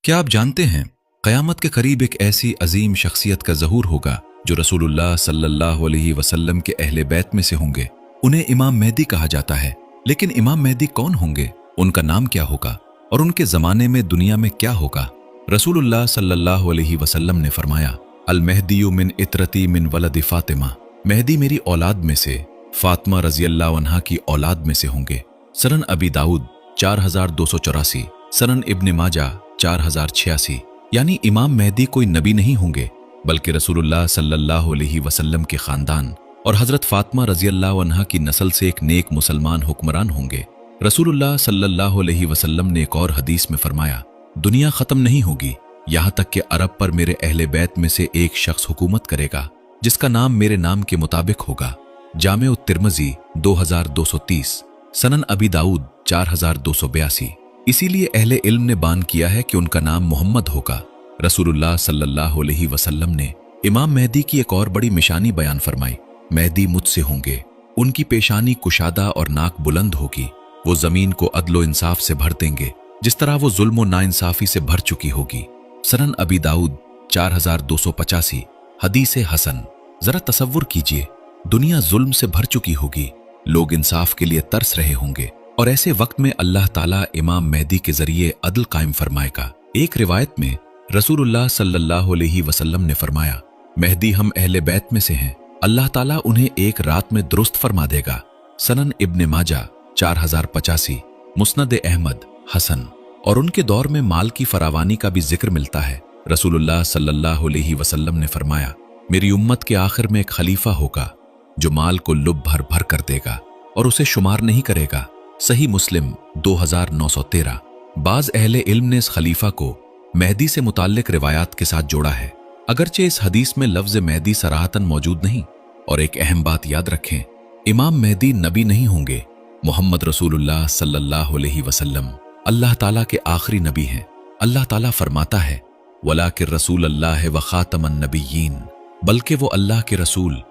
क्या आप जानते हैं क़यामत के करीब एक ऐसी अजीम शख्सियत का ज़हूर होगा जो रसूलुल्लाह सल्लल्लाहु अलैहि वसल्लम के अहले बैत में से होंगे। उन्हें इमाम मेहदी कहा जाता है। लेकिन इमाम मेहदी कौन होंगे, उनका नाम क्या होगा और उनके ज़माने में दुनिया में क्या होगा? रसूलुल्लाह सल्लल्लाहु अलैहि वसल्लम ने फरमाया, अल मेहदीयु मिन इतरती मिन वलद फातिमा, मेहदी मेरी औलाद में से फातिमा रज़ियल्लाहु अन्हा की औलाद में से होंगे। सनन अबी दाऊद 4284, सनन इब्न माजा 4086। यानी इमाम मेहदी कोई नबी नहीं होंगे बल्कि रसूलुल्लाह सल्लल्लाहु अलैहि वसल्लम के खानदान और हजरत फातिमा रज़ियल्लाहु अन्हा की नस्ल से एक नेक मुसलमान हुक्मरान होंगे। रसूलुल्लाह सल्लल्लाहु अलैहि वसल्लम ने एक और हदीस में फरमाया, दुनिया खत्म नहीं होगी यहाँ तक कि अरब पर मेरे अहले बैत में से एक शख्स हुकूमत करेगा जिसका नाम मेरे नाम के मुताबिक होगा। जामे तिर्मिज़ी 2230, सनन अबी दाऊद 4282। इसीलिए अहले इल्म ने बान किया है कि उनका नाम मोहम्मद होगा। रसूलुल्लाह सल्लल्लाहु अलैहि वसल्लम ने इमाम मेहदी की एक और बड़ी निशानी बयान फरमाई, मेहदी मुझसे होंगे, उनकी पेशानी कुशादा और नाक बुलंद होगी। वो जमीन को अदलो इंसाफ से भर देंगे जिस तरह वो जुल्म और नाइंसाफी से भर चुकी होगी। सनन अबी दाऊद 4285, हदीस हसन। जरा तसव्वुर कीजिए, दुनिया जुल्म से भर चुकी होगी, लोग इंसाफ के लिए तरस रहे होंगे और ऐसे वक्त में अल्लाह ताला इमाम मेहदी के जरिए अदल कायम फरमाएगा। एक रिवायत में रसूलुल्लाह सल्लल्लाहु अलैहि वसल्लम ने फरमाया, मेहदी हम अहले बैत में से हैं, अल्लाह ताला उन्हें एक रात में दुरुस्त फरमा देगा। सनन इब्न माजा 4085, मुस्नद अहमद हसन। और उनके दौर में माल की फरावानी का भी जिक्र मिलता है। रसूलुल्लाह सल्लल्लाहु अलैहि वसल्लम ने फरमाया, मेरी उम्मत के आखिर में एक खलीफा होगा जो माल को लुभ भर भर कर देगा और उसे शुमार नहीं करेगा। सही मुस्लिम 2913। बाज अहले इल्म ने इस खलीफा को मेहदी से मुताल्लिक रिवायात के साथ जोड़ा है, अगरचे इस हदीस में लफ्ज मेहदी सराहतन मौजूद नहीं। और एक अहम बात याद रखें, इमाम मेहदी नबी नहीं होंगे। मोहम्मद रसूलुल्लाह सल्लल्लाहु अलैहि वसल्लम अल्लाह ताला के आखिरी नबी हैं। अल्लाह ताला फरमाता है, वलाकिर रसूल अल्लाह व खातमन नबिय्यीन, बल्कि वो अल्लाह के रसूल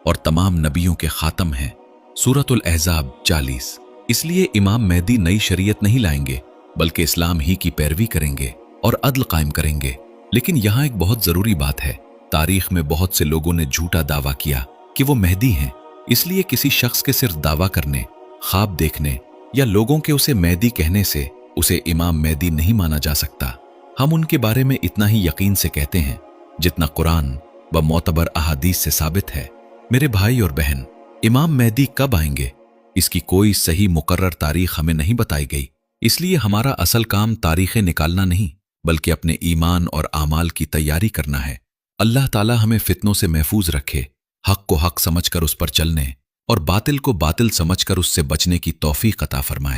और तमाम नबियों के खातम हैं। सूरतुल अहज़ाब 40। इसलिए इमाम मेहदी नई शरीयत नहीं लाएंगे बल्कि इस्लाम ही की पैरवी करेंगे और अदल कायम करेंगे। लेकिन यहाँ एक बहुत जरूरी बात है, तारीख में बहुत से लोगों ने झूठा दावा किया कि वो मेहदी हैं। इसलिए किसी शख्स के सिर्फ दावा करने, ख्वाब देखने या लोगों के उसे मेहदी कहने से उसे इमाम मेहदी नहीं माना जा सकता। हम उनके बारे में इतना ही यकीन से कहते हैं जितना कुरान व मोतबर अहादीस से साबित है। मेरे भाई और बहन, इमाम मेहदी कब आएंगे इसकी कोई सही मुकर्रर तारीख हमें नहीं बताई गई। इसलिए हमारा असल काम तारीखें निकालना नहीं बल्कि अपने ईमान और आमाल की तैयारी करना है। अल्लाह ताला हमें फितनों से महफूज रखे, हक को हक समझकर उस पर चलने और बातिल को बातिल समझकर उससे बचने की तौफीक अता फरमाए।